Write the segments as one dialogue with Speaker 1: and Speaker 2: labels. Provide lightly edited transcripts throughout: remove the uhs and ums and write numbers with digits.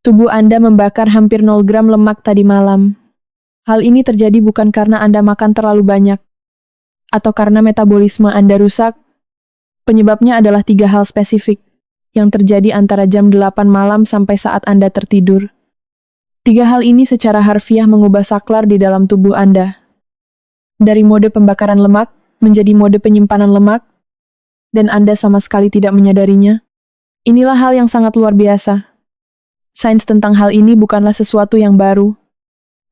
Speaker 1: Tubuh Anda membakar hampir 0 gram lemak tadi malam. Hal ini terjadi bukan karena Anda makan terlalu banyak, atau karena metabolisme Anda rusak. Penyebabnya adalah 3 hal spesifik, yang terjadi antara jam 8 malam sampai saat Anda tertidur. 3 hal ini secara harfiah mengubah saklar di dalam tubuh Anda. Dari mode pembakaran lemak, menjadi mode penyimpanan lemak, dan Anda sama sekali tidak menyadarinya. Inilah hal yang sangat luar biasa. Sains tentang hal ini bukanlah sesuatu yang baru.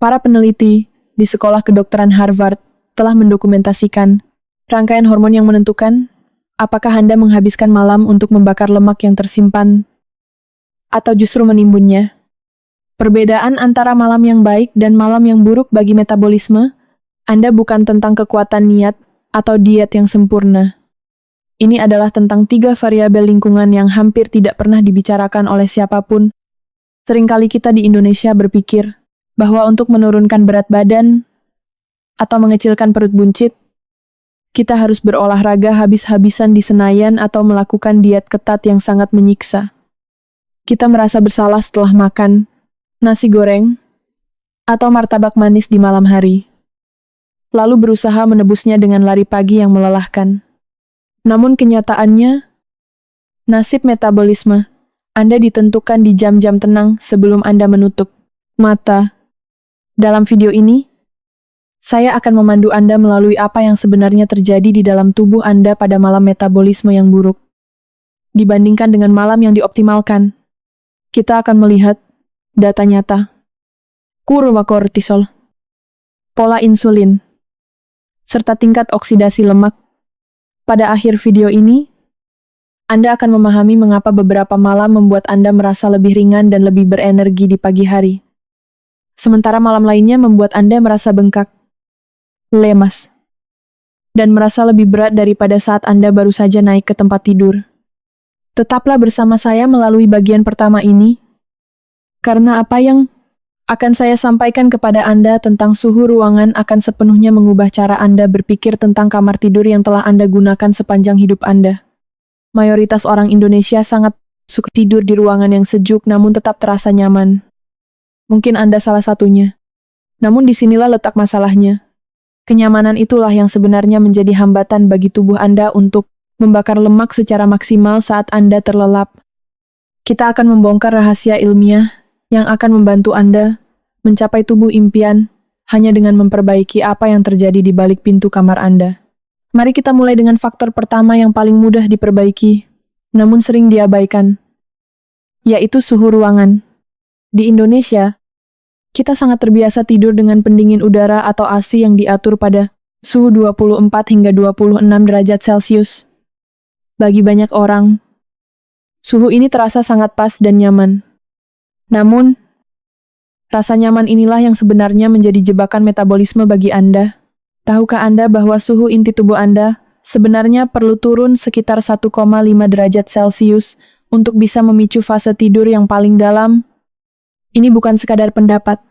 Speaker 1: Para peneliti di Sekolah Kedokteran Harvard telah mendokumentasikan rangkaian hormon yang menentukan apakah Anda menghabiskan malam untuk membakar lemak yang tersimpan atau justru menimbunnya. Perbedaan antara malam yang baik dan malam yang buruk bagi metabolisme Anda bukan tentang kekuatan niat atau diet yang sempurna. Ini adalah tentang 3 variabel lingkungan yang hampir tidak pernah dibicarakan oleh siapapun. Seringkali kita di Indonesia berpikir bahwa untuk menurunkan berat badan atau mengecilkan perut buncit, kita harus berolahraga habis-habisan di Senayan atau melakukan diet ketat yang sangat menyiksa. Kita merasa bersalah setelah makan nasi goreng atau martabak manis di malam hari, lalu berusaha menebusnya dengan lari pagi yang melelahkan. Namun kenyataannya, nasib metabolisme Anda ditentukan di jam-jam tenang sebelum Anda menutup mata. Dalam video ini, saya akan memandu Anda melalui apa yang sebenarnya terjadi di dalam tubuh Anda pada malam metabolisme yang buruk. Dibandingkan dengan malam yang dioptimalkan, kita akan melihat data nyata. Kurva kortisol, pola insulin, serta tingkat oksidasi lemak. Pada akhir video ini, Anda akan memahami mengapa beberapa malam membuat Anda merasa lebih ringan dan lebih berenergi di pagi hari. Sementara malam lainnya membuat Anda merasa bengkak, lemas, dan merasa lebih berat daripada saat Anda baru saja naik ke tempat tidur. Tetaplah bersama saya melalui bagian pertama ini, karena apa yang akan saya sampaikan kepada Anda tentang suhu ruangan akan sepenuhnya mengubah cara Anda berpikir tentang kamar tidur yang telah Anda gunakan sepanjang hidup Anda. Mayoritas orang Indonesia sangat suka tidur di ruangan yang sejuk namun tetap terasa nyaman. Mungkin Anda salah satunya. Namun disinilah letak masalahnya. Kenyamanan itulah yang sebenarnya menjadi hambatan bagi tubuh Anda untuk membakar lemak secara maksimal saat Anda terlelap. Kita akan membongkar rahasia ilmiah yang akan membantu Anda mencapai tubuh impian hanya dengan memperbaiki apa yang terjadi di balik pintu kamar Anda. Mari kita mulai dengan faktor pertama yang paling mudah diperbaiki, namun sering diabaikan, yaitu suhu ruangan. Di Indonesia, kita sangat terbiasa tidur dengan pendingin udara atau AC yang diatur pada suhu 24 hingga 26 derajat Celcius. Bagi banyak orang, suhu ini terasa sangat pas dan nyaman. Namun, rasa nyaman inilah yang sebenarnya menjadi jebakan metabolisme bagi Anda. Tahukah Anda bahwa suhu inti tubuh Anda sebenarnya perlu turun sekitar 1,5 derajat Celcius untuk bisa memicu fase tidur yang paling dalam? Ini bukan sekadar pendapat,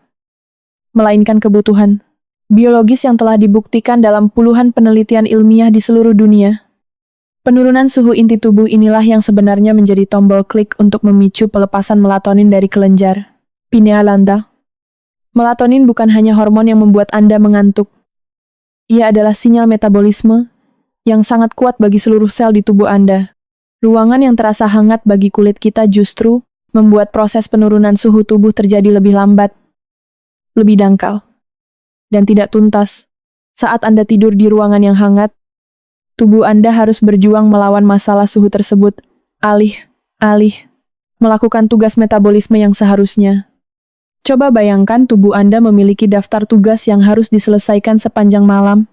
Speaker 1: melainkan kebutuhan biologis yang telah dibuktikan dalam puluhan penelitian ilmiah di seluruh dunia. Penurunan suhu inti tubuh inilah yang sebenarnya menjadi tombol klik untuk memicu pelepasan melatonin dari kelenjar pineal Anda. Melatonin bukan hanya hormon yang membuat Anda mengantuk. Ia adalah sinyal metabolisme yang sangat kuat bagi seluruh sel di tubuh Anda. Ruangan yang terasa hangat bagi kulit kita justru membuat proses penurunan suhu tubuh terjadi lebih lambat, lebih dangkal, dan tidak tuntas. Saat Anda tidur di ruangan yang hangat, tubuh Anda harus berjuang melawan masalah suhu tersebut, alih-alih melakukan tugas metabolisme yang seharusnya. Coba bayangkan tubuh Anda memiliki daftar tugas yang harus diselesaikan sepanjang malam.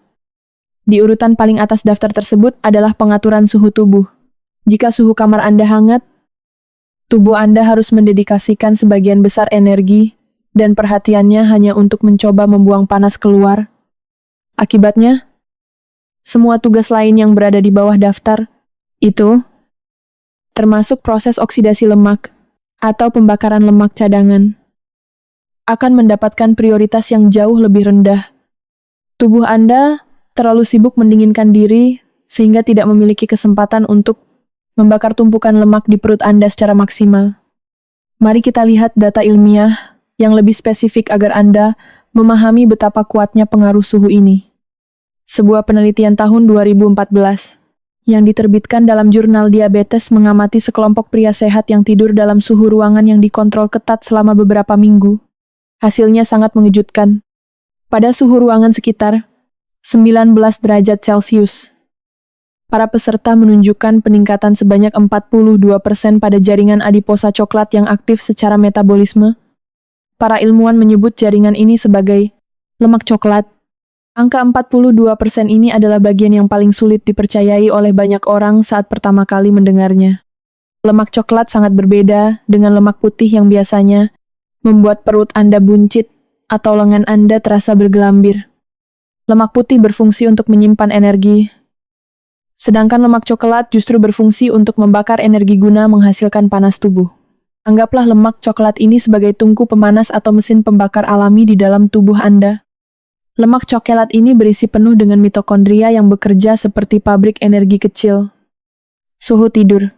Speaker 1: Di urutan paling atas daftar tersebut adalah pengaturan suhu tubuh. Jika suhu kamar Anda hangat, tubuh Anda harus mendedikasikan sebagian besar energi dan perhatiannya hanya untuk mencoba membuang panas keluar. Akibatnya, semua tugas lain yang berada di bawah daftar itu, termasuk proses oksidasi lemak atau pembakaran lemak cadangan, akan mendapatkan prioritas yang jauh lebih rendah. Tubuh Anda terlalu sibuk mendinginkan diri sehingga tidak memiliki kesempatan untuk membakar tumpukan lemak di perut Anda secara maksimal. Mari kita lihat data ilmiah yang lebih spesifik agar Anda memahami betapa kuatnya pengaruh suhu ini. Sebuah penelitian tahun 2014 yang diterbitkan dalam jurnal Diabetes mengamati sekelompok pria sehat yang tidur dalam suhu ruangan yang dikontrol ketat selama beberapa minggu. Hasilnya sangat mengejutkan. Pada suhu ruangan sekitar 19 derajat Celcius, para peserta menunjukkan peningkatan sebanyak 42% pada jaringan adiposa coklat yang aktif secara metabolisme. Para ilmuwan menyebut jaringan ini sebagai lemak coklat. Angka 42% ini adalah bagian yang paling sulit dipercayai oleh banyak orang saat pertama kali mendengarnya. Lemak coklat sangat berbeda dengan lemak putih yang biasanya membuat perut Anda buncit atau lengan Anda terasa bergelambir. Lemak putih berfungsi untuk menyimpan energi, sedangkan lemak coklat justru berfungsi untuk membakar energi guna menghasilkan panas tubuh. Anggaplah lemak coklat ini sebagai tungku pemanas atau mesin pembakar alami di dalam tubuh Anda. Lemak coklat ini berisi penuh dengan mitokondria yang bekerja seperti pabrik energi kecil. Suhu tidur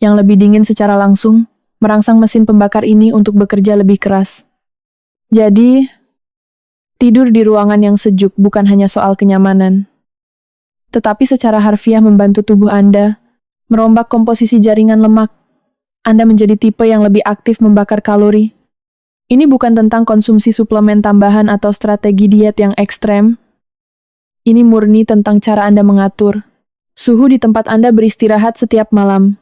Speaker 1: yang lebih dingin secara langsung merangsang mesin pembakar ini untuk bekerja lebih keras. Jadi, tidur di ruangan yang sejuk bukan hanya soal kenyamanan, tetapi secara harfiah membantu tubuh Anda merombak komposisi jaringan lemak. Anda menjadi tipe yang lebih aktif membakar kalori. Ini bukan tentang konsumsi suplemen tambahan atau strategi diet yang ekstrem. Ini murni tentang cara Anda mengatur suhu di tempat Anda beristirahat setiap malam.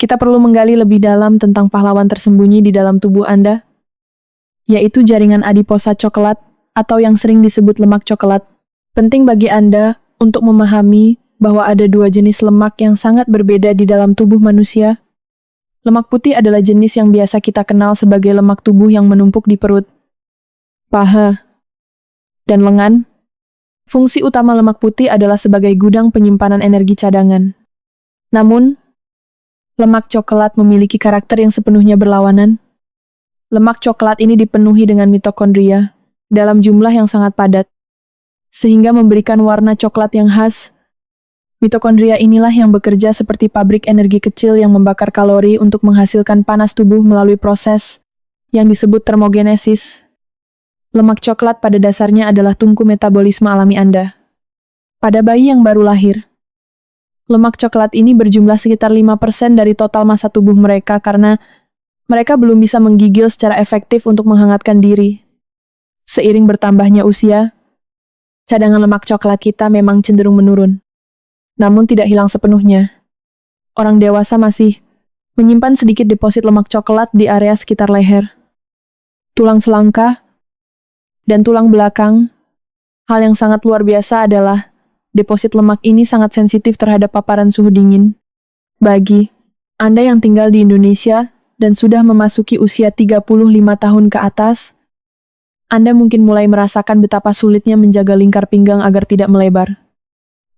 Speaker 1: Kita perlu menggali lebih dalam tentang pahlawan tersembunyi di dalam tubuh Anda, yaitu jaringan adiposa coklat atau yang sering disebut lemak coklat. Penting bagi Anda untuk memahami bahwa ada dua jenis lemak yang sangat berbeda di dalam tubuh manusia. Lemak putih adalah jenis yang biasa kita kenal sebagai lemak tubuh yang menumpuk di perut, paha, dan lengan. Fungsi utama lemak putih adalah sebagai gudang penyimpanan energi cadangan. Namun, lemak coklat memiliki karakter yang sepenuhnya berlawanan. Lemak coklat ini dipenuhi dengan mitokondria dalam jumlah yang sangat padat, sehingga memberikan warna coklat yang khas. Mitokondria inilah yang bekerja seperti pabrik energi kecil yang membakar kalori untuk menghasilkan panas tubuh melalui proses yang disebut termogenesis. Lemak coklat pada dasarnya adalah tungku metabolisme alami Anda. Pada bayi yang baru lahir, lemak coklat ini berjumlah sekitar 5% dari total massa tubuh mereka karena mereka belum bisa menggigil secara efektif untuk menghangatkan diri. Seiring bertambahnya usia, cadangan lemak coklat kita memang cenderung menurun. Namun tidak hilang sepenuhnya. Orang dewasa masih menyimpan sedikit deposit lemak coklat di area sekitar leher, tulang selangka, dan tulang belakang. Hal yang sangat luar biasa adalah deposit lemak ini sangat sensitif terhadap paparan suhu dingin. Bagi Anda yang tinggal di Indonesia dan sudah memasuki usia 35 tahun ke atas, Anda mungkin mulai merasakan betapa sulitnya menjaga lingkar pinggang agar tidak melebar.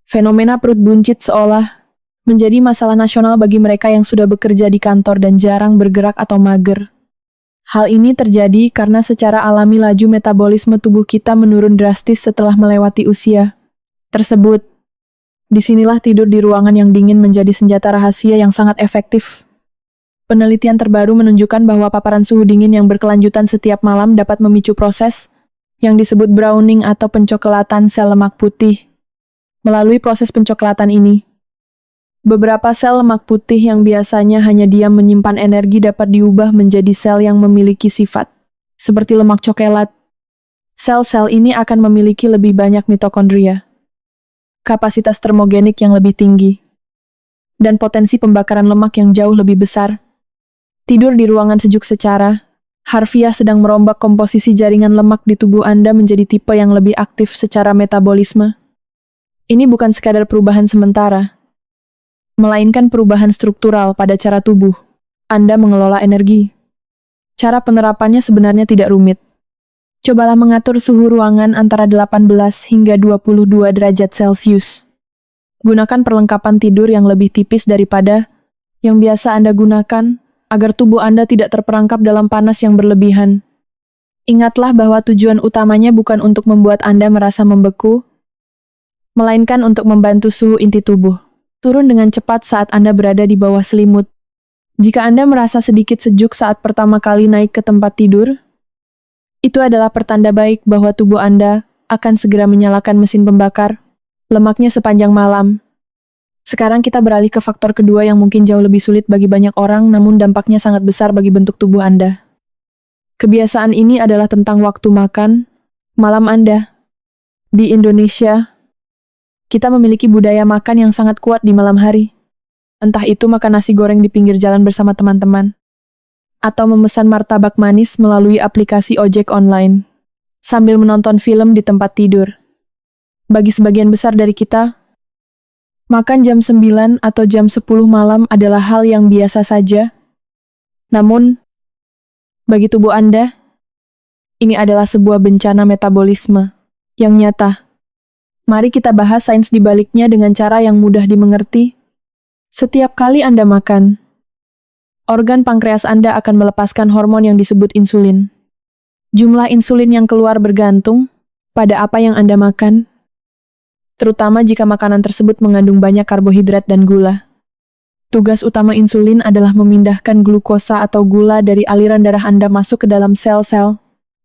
Speaker 1: Fenomena perut buncit seolah menjadi masalah nasional bagi mereka yang sudah bekerja di kantor dan jarang bergerak atau mager. Hal ini terjadi karena secara alami laju metabolisme tubuh kita menurun drastis setelah melewati usia tersebut. Disinilah tidur di ruangan yang dingin menjadi senjata rahasia yang sangat efektif. Penelitian terbaru menunjukkan bahwa paparan suhu dingin yang berkelanjutan setiap malam dapat memicu proses yang disebut browning atau pencoklatan sel lemak putih. Melalui proses pencoklatan ini, beberapa sel lemak putih yang biasanya hanya diam menyimpan energi dapat diubah menjadi sel yang memiliki sifat seperti lemak coklat. Sel-sel ini akan memiliki lebih banyak mitokondria, kapasitas termogenik yang lebih tinggi, dan potensi pembakaran lemak yang jauh lebih besar. Tidur di ruangan sejuk secara harfiah sedang merombak komposisi jaringan lemak di tubuh Anda menjadi tipe yang lebih aktif secara metabolisme. Ini bukan sekadar perubahan sementara, melainkan perubahan struktural pada cara tubuh Anda mengelola energi. Cara penerapannya sebenarnya tidak rumit. Cobalah mengatur suhu ruangan antara 18 hingga 22 derajat Celcius. Gunakan perlengkapan tidur yang lebih tipis daripada yang biasa Anda gunakan agar tubuh Anda tidak terperangkap dalam panas yang berlebihan. Ingatlah bahwa tujuan utamanya bukan untuk membuat Anda merasa membeku, melainkan untuk membantu suhu inti tubuh turun dengan cepat saat Anda berada di bawah selimut. Jika Anda merasa sedikit sejuk saat pertama kali naik ke tempat tidur, itu adalah pertanda baik bahwa tubuh Anda akan segera menyalakan mesin pembakar lemaknya sepanjang malam. Sekarang kita beralih ke faktor kedua yang mungkin jauh lebih sulit bagi banyak orang, namun dampaknya sangat besar bagi bentuk tubuh Anda. Kebiasaan ini adalah tentang waktu makan malam Anda. Di Indonesia, kita memiliki budaya makan yang sangat kuat di malam hari. Entah itu makan nasi goreng di pinggir jalan bersama teman-teman, atau memesan martabak manis melalui aplikasi ojek online, sambil menonton film di tempat tidur. Bagi sebagian besar dari kita, makan jam 9 atau jam 10 malam adalah hal yang biasa saja. Namun, bagi tubuh Anda, ini adalah sebuah bencana metabolisme yang nyata. Mari kita bahas sains di baliknya dengan cara yang mudah dimengerti. Setiap kali Anda makan, organ pankreas Anda akan melepaskan hormon yang disebut insulin. Jumlah insulin yang keluar bergantung pada apa yang Anda makan, terutama jika makanan tersebut mengandung banyak karbohidrat dan gula. Tugas utama insulin adalah memindahkan glukosa atau gula dari aliran darah Anda masuk ke dalam sel-sel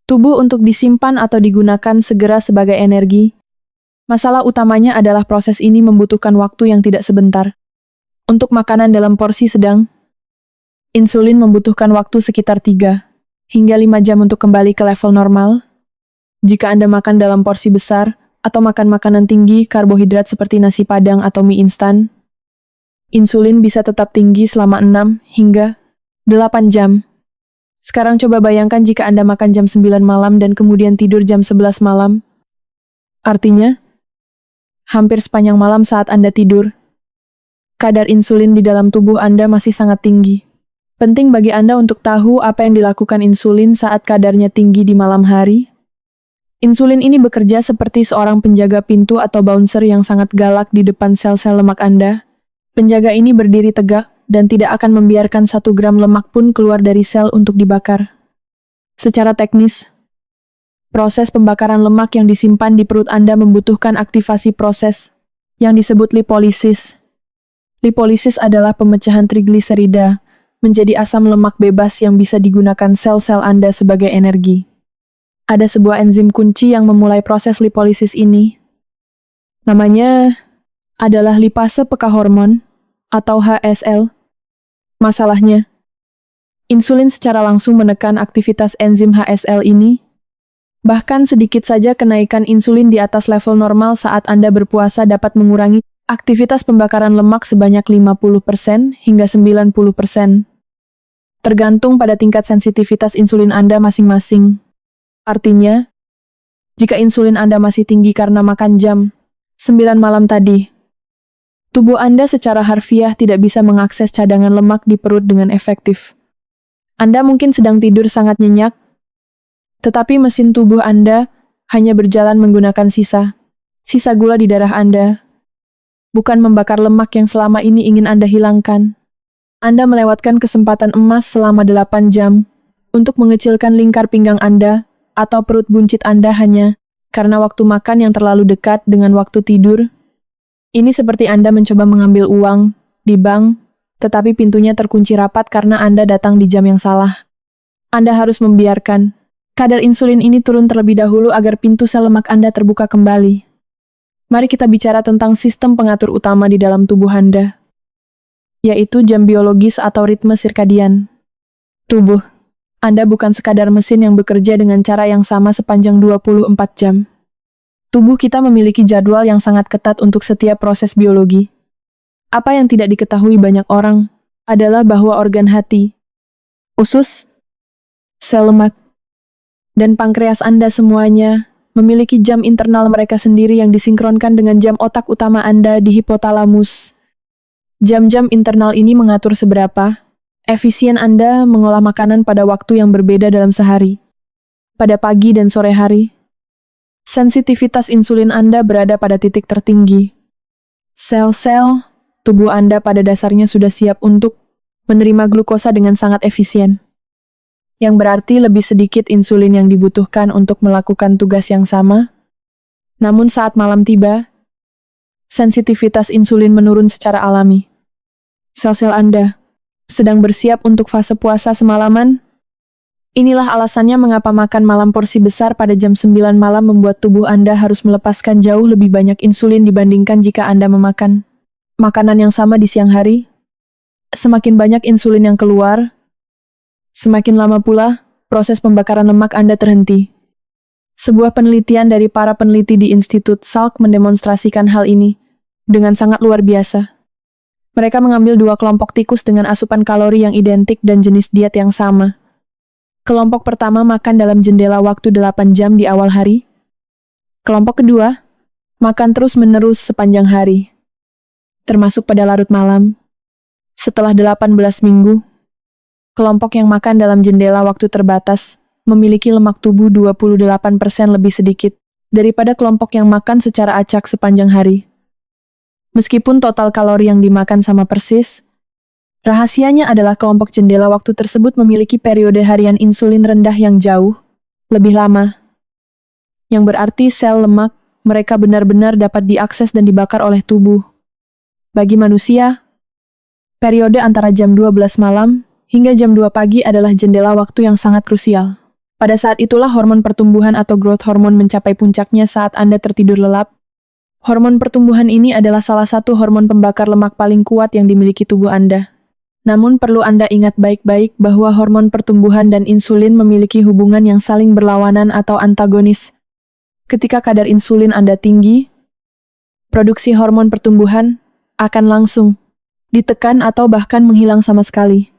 Speaker 1: tubuh untuk disimpan atau digunakan segera sebagai energi. Masalah utamanya adalah proses ini membutuhkan waktu yang tidak sebentar. Untuk makanan dalam porsi sedang, insulin membutuhkan waktu sekitar 3 hingga 5 jam untuk kembali ke level normal. Jika Anda makan dalam porsi besar atau makan makanan tinggi karbohidrat seperti nasi padang atau mie instan, insulin bisa tetap tinggi selama 6 hingga 8 jam. Sekarang coba bayangkan jika Anda makan jam 9 malam dan kemudian tidur jam 11 malam. Artinya, hampir sepanjang malam saat Anda tidur, kadar insulin di dalam tubuh Anda masih sangat tinggi. Penting bagi Anda untuk tahu apa yang dilakukan insulin saat kadarnya tinggi di malam hari. Insulin ini bekerja seperti seorang penjaga pintu atau bouncer yang sangat galak di depan sel-sel lemak Anda. Penjaga ini berdiri tegak dan tidak akan membiarkan 1 gram lemak pun keluar dari sel untuk dibakar. Secara teknis, proses pembakaran lemak yang disimpan di perut Anda membutuhkan aktivasi proses yang disebut lipolisis. Lipolisis adalah pemecahan trigliserida menjadi asam lemak bebas yang bisa digunakan sel-sel Anda sebagai energi. Ada sebuah enzim kunci yang memulai proses lipolisis ini. Namanya adalah lipase peka hormon atau HSL. Masalahnya, insulin secara langsung menekan aktivitas enzim HSL ini. Bahkan sedikit saja kenaikan insulin di atas level normal saat Anda berpuasa dapat mengurangi aktivitas pembakaran lemak sebanyak 50% hingga 90%. Tergantung pada tingkat sensitivitas insulin Anda masing-masing. Artinya, jika insulin Anda masih tinggi karena makan jam 9 malam tadi, tubuh Anda secara harfiah tidak bisa mengakses cadangan lemak di perut dengan efektif. Anda mungkin sedang tidur sangat nyenyak, tetapi mesin tubuh Anda hanya berjalan menggunakan sisa gula di darah Anda, bukan membakar lemak yang selama ini ingin Anda hilangkan. Anda melewatkan kesempatan emas selama 8 jam untuk mengecilkan lingkar pinggang Anda atau perut buncit Anda hanya karena waktu makan yang terlalu dekat dengan waktu tidur. Ini seperti Anda mencoba mengambil uang di bank, tetapi pintunya terkunci rapat karena Anda datang di jam yang salah. Anda harus membiarkan kadar insulin ini turun terlebih dahulu agar pintu sel lemak Anda terbuka kembali. Mari kita bicara tentang sistem pengatur utama di dalam tubuh Anda, yaitu jam biologis atau ritme sirkadian. Tubuh Anda bukan sekadar mesin yang bekerja dengan cara yang sama sepanjang 24 jam. Tubuh kita memiliki jadwal yang sangat ketat untuk setiap proses biologi. Apa yang tidak diketahui banyak orang adalah bahwa organ hati, usus, sel lemak, dan pankreas Anda semuanya memiliki jam internal mereka sendiri yang disinkronkan dengan jam otak utama Anda di hipotalamus. Jam-jam internal ini mengatur seberapa efisien Anda mengolah makanan pada waktu yang berbeda dalam sehari. Pada pagi dan sore hari, sensitivitas insulin Anda berada pada titik tertinggi. Sel-sel tubuh Anda pada dasarnya sudah siap untuk menerima glukosa dengan sangat efisien, yang berarti lebih sedikit insulin yang dibutuhkan untuk melakukan tugas yang sama. Namun saat malam tiba, sensitivitas insulin menurun secara alami. Sel-sel Anda sedang bersiap untuk fase puasa semalaman. Inilah alasannya mengapa makan malam porsi besar pada jam 9 malam membuat tubuh Anda harus melepaskan jauh lebih banyak insulin dibandingkan jika Anda memakan makanan yang sama di siang hari. Semakin banyak insulin yang keluar, semakin lama pula proses pembakaran lemak Anda terhenti. Sebuah penelitian dari para peneliti di Institut Salk mendemonstrasikan hal ini dengan sangat luar biasa. Mereka mengambil dua kelompok tikus dengan asupan kalori yang identik dan jenis diet yang sama. Kelompok pertama makan dalam jendela waktu 8 jam di awal hari. Kelompok kedua, makan terus-menerus sepanjang hari, termasuk pada larut malam. Setelah 18 minggu, kelompok yang makan dalam jendela waktu terbatas memiliki lemak tubuh 28% lebih sedikit daripada kelompok yang makan secara acak sepanjang hari. Meskipun total kalori yang dimakan sama persis, rahasianya adalah kelompok jendela waktu tersebut memiliki periode harian insulin rendah yang jauh lebih lama. Yang berarti sel lemak mereka benar-benar dapat diakses dan dibakar oleh tubuh. Bagi manusia, periode antara jam 12 malam hingga jam 2 pagi adalah jendela waktu yang sangat krusial. Pada saat itulah hormon pertumbuhan atau growth hormone mencapai puncaknya saat Anda tertidur lelap. Hormon pertumbuhan ini adalah salah satu hormon pembakar lemak paling kuat yang dimiliki tubuh Anda. Namun perlu Anda ingat baik-baik bahwa hormon pertumbuhan dan insulin memiliki hubungan yang saling berlawanan atau antagonis. Ketika kadar insulin Anda tinggi, produksi hormon pertumbuhan akan langsung ditekan atau bahkan menghilang sama sekali.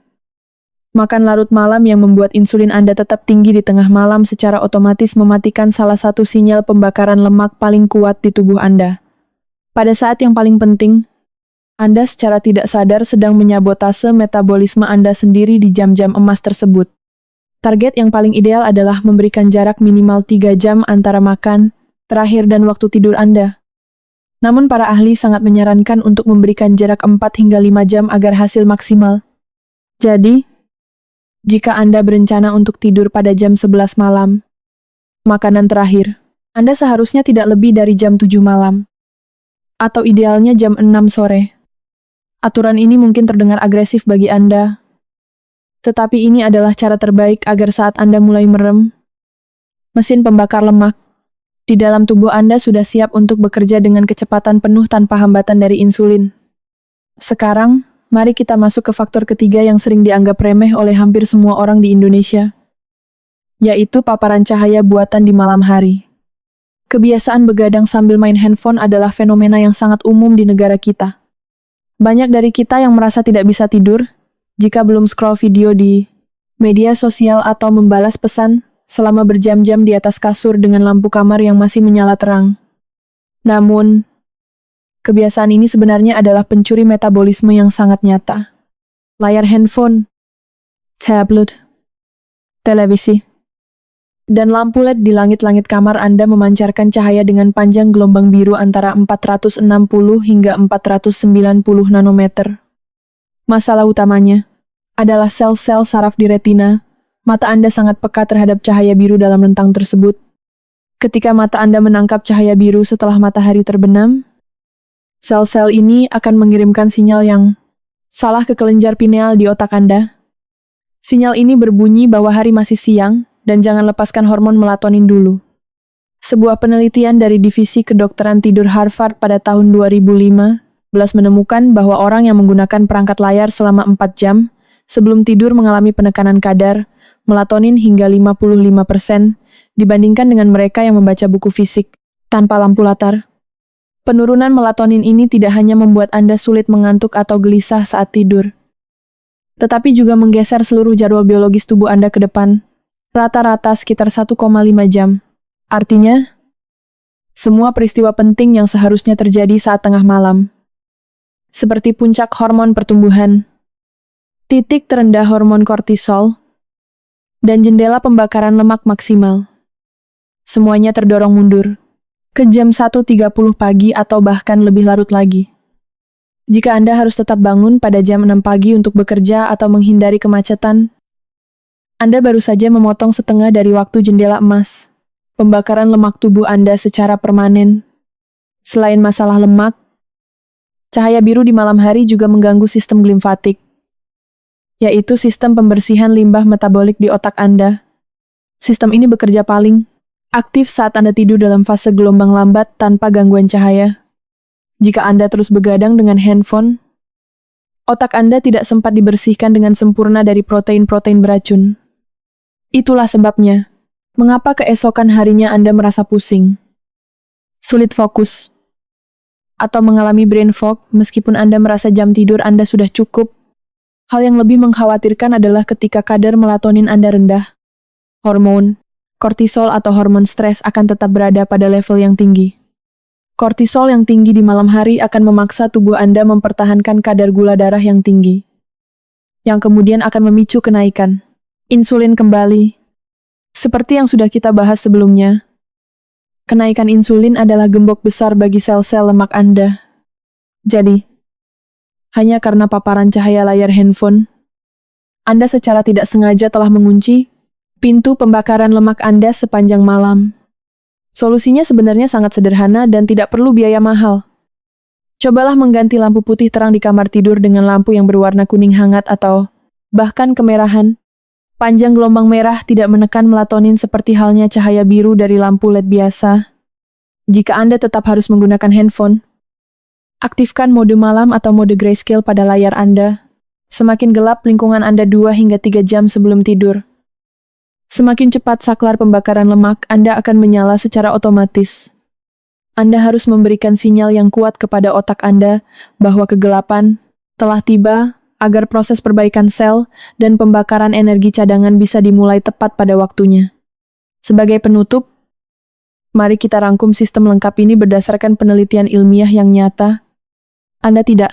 Speaker 1: Makan larut malam yang membuat insulin Anda tetap tinggi di tengah malam secara otomatis mematikan salah satu sinyal pembakaran lemak paling kuat di tubuh Anda. Pada saat yang paling penting, Anda secara tidak sadar sedang menyabotase metabolisme Anda sendiri di jam-jam emas tersebut. Target yang paling ideal adalah memberikan jarak minimal 3 jam antara makan terakhir dan waktu tidur Anda. Namun para ahli sangat menyarankan untuk memberikan jarak 4 hingga 5 jam agar hasil maksimal. Jadi, jika Anda berencana untuk tidur pada jam 11 malam, makanan terakhir, Anda seharusnya tidak lebih dari jam 7 malam. Atau idealnya jam 6 sore. Aturan ini mungkin terdengar agresif bagi Anda, tetapi ini adalah cara terbaik agar saat Anda mulai merem, mesin pembakar lemak di dalam tubuh Anda sudah siap untuk bekerja dengan kecepatan penuh tanpa hambatan dari insulin. Sekarang, mari kita masuk ke faktor ketiga yang sering dianggap remeh oleh hampir semua orang di Indonesia, yaitu paparan cahaya buatan di malam hari. Kebiasaan begadang sambil main handphone adalah fenomena yang sangat umum di negara kita. Banyak dari kita yang merasa tidak bisa tidur jika belum scroll video di media sosial atau membalas pesan selama berjam-jam di atas kasur dengan lampu kamar yang masih menyala terang. Namun, kebiasaan ini sebenarnya adalah pencuri metabolisme yang sangat nyata. Layar handphone, tablet, televisi, dan lampu LED di langit-langit kamar Anda memancarkan cahaya dengan panjang gelombang biru antara 460 hingga 490 nanometer. Masalah utamanya adalah sel-sel saraf di retina. Mata Anda sangat peka terhadap cahaya biru dalam rentang tersebut. Ketika mata Anda menangkap cahaya biru setelah matahari terbenam, sel-sel ini akan mengirimkan sinyal yang salah ke kelenjar pineal di otak Anda. Sinyal ini berbunyi bahwa hari masih siang, dan jangan lepaskan hormon melatonin dulu. Sebuah penelitian dari Divisi Kedokteran Tidur Harvard pada tahun 2015 menemukan bahwa orang yang menggunakan perangkat layar selama 4 jam sebelum tidur mengalami penekanan kadar melatonin hingga 55% dibandingkan dengan mereka yang membaca buku fisik tanpa lampu latar. Penurunan melatonin ini tidak hanya membuat Anda sulit mengantuk atau gelisah saat tidur, tetapi juga menggeser seluruh jadwal biologis tubuh Anda ke depan, rata-rata sekitar 1,5 jam. Artinya, semua peristiwa penting yang seharusnya terjadi saat tengah malam, seperti puncak hormon pertumbuhan, titik terendah hormon kortisol, dan jendela pembakaran lemak maksimal, semuanya terdorong mundur ke jam 1.30 pagi atau bahkan lebih larut lagi. Jika Anda harus tetap bangun pada jam 6 pagi untuk bekerja atau menghindari kemacetan, Anda baru saja memotong setengah dari waktu jendela emas pembakaran lemak tubuh Anda secara permanen. Selain masalah lemak, cahaya biru di malam hari juga mengganggu sistem limfatik. yaitu sistem pembersihan limbah metabolik di otak Anda. Sistem ini bekerja paling aktif saat Anda tidur dalam fase gelombang lambat tanpa gangguan cahaya. Jika Anda terus begadang dengan handphone, otak Anda tidak sempat dibersihkan dengan sempurna dari protein-protein beracun. Itulah sebabnya, mengapa keesokan harinya Anda merasa pusing, sulit fokus, atau mengalami brain fog meskipun Anda merasa jam tidur Anda sudah cukup. Hal yang lebih mengkhawatirkan adalah ketika kadar melatonin Anda rendah. Hormon kortisol atau hormon stres akan tetap berada pada level yang tinggi. Kortisol yang tinggi di malam hari akan memaksa tubuh Anda mempertahankan kadar gula darah yang tinggi, yang kemudian akan memicu kenaikan insulin kembali. Seperti yang sudah kita bahas sebelumnya, kenaikan insulin adalah gembok besar bagi sel-sel lemak Anda. Jadi, hanya karena paparan cahaya layar handphone, Anda secara tidak sengaja telah mengunci pintu pembakaran lemak Anda sepanjang malam. Solusinya sebenarnya sangat sederhana dan tidak perlu biaya mahal. Cobalah mengganti lampu putih terang di kamar tidur dengan lampu yang berwarna kuning hangat atau bahkan kemerahan. Panjang gelombang merah tidak menekan melatonin seperti halnya cahaya biru dari lampu LED biasa. Jika Anda tetap harus menggunakan handphone, aktifkan mode malam atau mode grayscale pada layar Anda. Semakin gelap lingkungan Anda 2 hingga 3 jam sebelum tidur, semakin cepat saklar pembakaran lemak Anda akan menyala secara otomatis. Anda harus memberikan sinyal yang kuat kepada otak Anda bahwa kegelapan telah tiba agar proses perbaikan sel dan pembakaran energi cadangan bisa dimulai tepat pada waktunya. Sebagai penutup, mari kita rangkum sistem lengkap ini berdasarkan penelitian ilmiah yang nyata. Anda tidak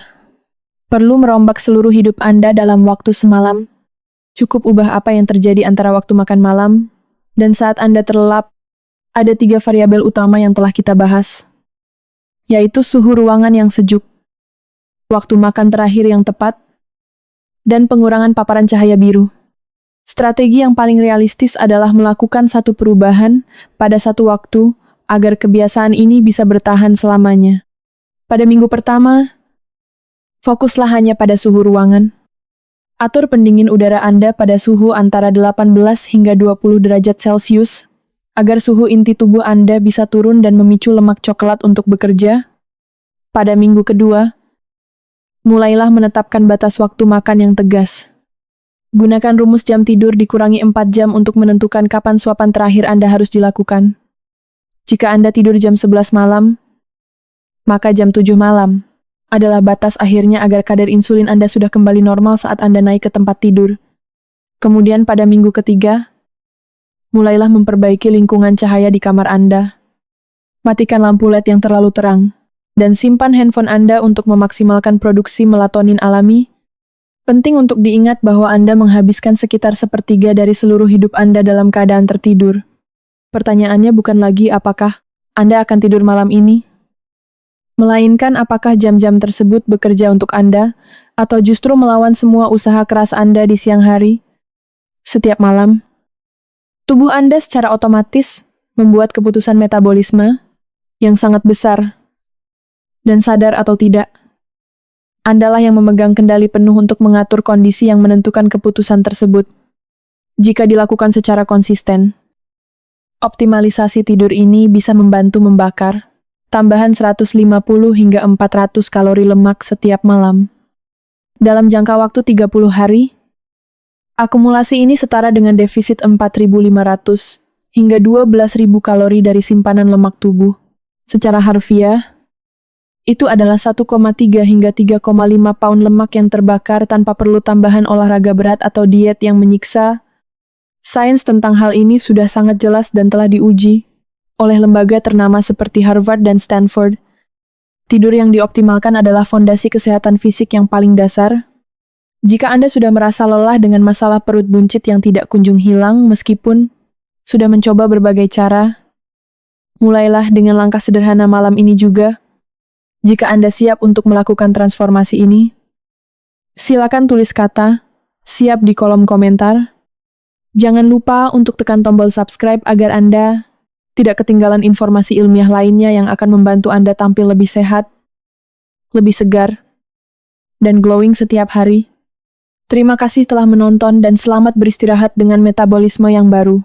Speaker 1: perlu merombak seluruh hidup Anda dalam waktu semalam. Cukup ubah apa yang terjadi antara waktu makan malam dan saat Anda terlelap. Ada 3 variabel utama yang telah kita bahas, yaitu suhu ruangan yang sejuk, waktu makan terakhir yang tepat, dan pengurangan paparan cahaya biru. Strategi yang paling realistis adalah melakukan satu perubahan pada satu waktu agar kebiasaan ini bisa bertahan selamanya. Pada minggu pertama, fokuslah hanya pada suhu ruangan. Atur pendingin udara Anda pada suhu antara 18 hingga 20 derajat Celcius, agar suhu inti tubuh Anda bisa turun dan memicu lemak coklat untuk bekerja. Pada minggu kedua, mulailah menetapkan batas waktu makan yang tegas. Gunakan rumus jam tidur dikurangi 4 jam untuk menentukan kapan suapan terakhir Anda harus dilakukan. Jika Anda tidur jam 11 malam, maka jam 7 malam adalah batas akhirnya agar kadar insulin Anda sudah kembali normal saat Anda naik ke tempat tidur. Kemudian pada minggu ketiga, mulailah memperbaiki lingkungan cahaya di kamar Anda. Matikan lampu LED yang terlalu terang, dan simpan handphone Anda untuk memaksimalkan produksi melatonin alami. Penting untuk diingat bahwa Anda menghabiskan sekitar sepertiga dari seluruh hidup Anda dalam keadaan tertidur. Pertanyaannya bukan lagi apakah Anda akan tidur malam ini, melainkan apakah jam-jam tersebut bekerja untuk Anda, atau justru melawan semua usaha keras Anda di siang hari. Setiap malam, tubuh Anda secara otomatis membuat keputusan metabolisme yang sangat besar. Dan sadar atau tidak, Andalah yang memegang kendali penuh untuk mengatur kondisi yang menentukan keputusan tersebut. Jika dilakukan secara konsisten, optimalisasi tidur ini bisa membantu membakar tambahan 150 hingga 400 kalori lemak setiap malam. Dalam jangka waktu 30 hari, akumulasi ini setara dengan defisit 4.500 hingga 12.000 kalori dari simpanan lemak tubuh. Secara harfiah, itu adalah 1,3 hingga 3,5 pound lemak yang terbakar tanpa perlu tambahan olahraga berat atau diet yang menyiksa. Sains tentang hal ini sudah sangat jelas dan telah diuji oleh lembaga ternama seperti Harvard dan Stanford. Tidur yang dioptimalkan adalah fondasi kesehatan fisik yang paling dasar. Jika Anda sudah merasa lelah dengan masalah perut buncit yang tidak kunjung hilang meskipun sudah mencoba berbagai cara, mulailah dengan langkah sederhana malam ini juga. Jika Anda siap untuk melakukan transformasi ini, silakan tulis kata "siap" di kolom komentar. Jangan lupa untuk tekan tombol subscribe agar Anda tidak ketinggalan informasi ilmiah lainnya yang akan membantu Anda tampil lebih sehat, lebih segar, dan glowing setiap hari. Terima kasih telah menonton dan selamat beristirahat dengan metabolisme yang baru.